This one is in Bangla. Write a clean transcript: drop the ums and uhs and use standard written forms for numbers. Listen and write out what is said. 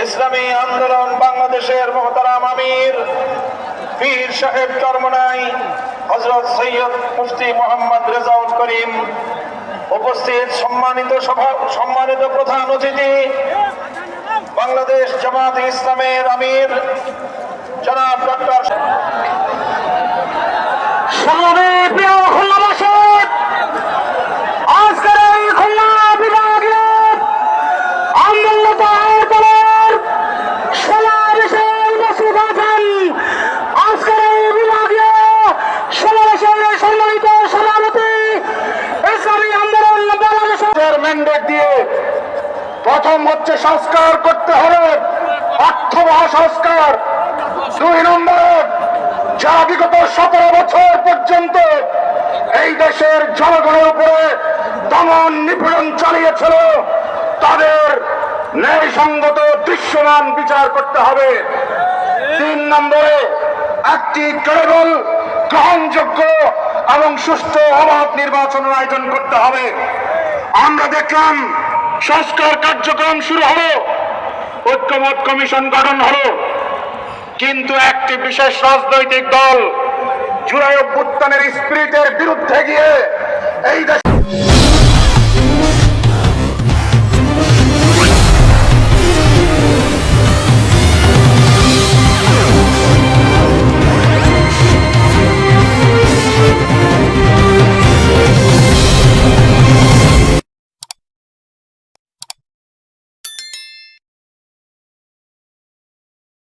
ইসলামী আন্দোলন বাংলাদেশের মোহতারাম আমির পীর সাহেব চরমনাই হযরত সৈয়দ মুফতি মোহাম্মদ রেজাউল করিম, উপস্থিত সম্মানিত প্রধান অতিথি বাংলাদেশ জামাত ইসলামের আমির জনাব ডক্টর ম্যান্ডেট দিয়ে প্রথম হচ্ছে সংস্কার করতে হবে, অর্থবহ সংস্কার। 2 নম্বর, যারা বিগত 17 বছর পর্যন্ত এই দেশের জনগণের উপরে দমন নিপীড়ন চালিয়েছিল, তাদের ন্যায়সঙ্গত দৃশ্যমান বিচার করতে হবে। 3 নম্বরে, একটি ক্রেডিবল, গ্রহণযোগ্য এবং সুষ্ঠু অবাধ নির্বাচনের আয়োজন করতে হবে। আমরা দেখলাম সংস্কার কার্যক্রম শুরু হলো, ঐক্যমত কমিশন গঠন হলো, কিন্তু একটি বিশেষ রাজনৈতিক দল জুলাই অভ্যুত্থানের স্পিরিটের বিরুদ্ধে গিয়ে এই দেশ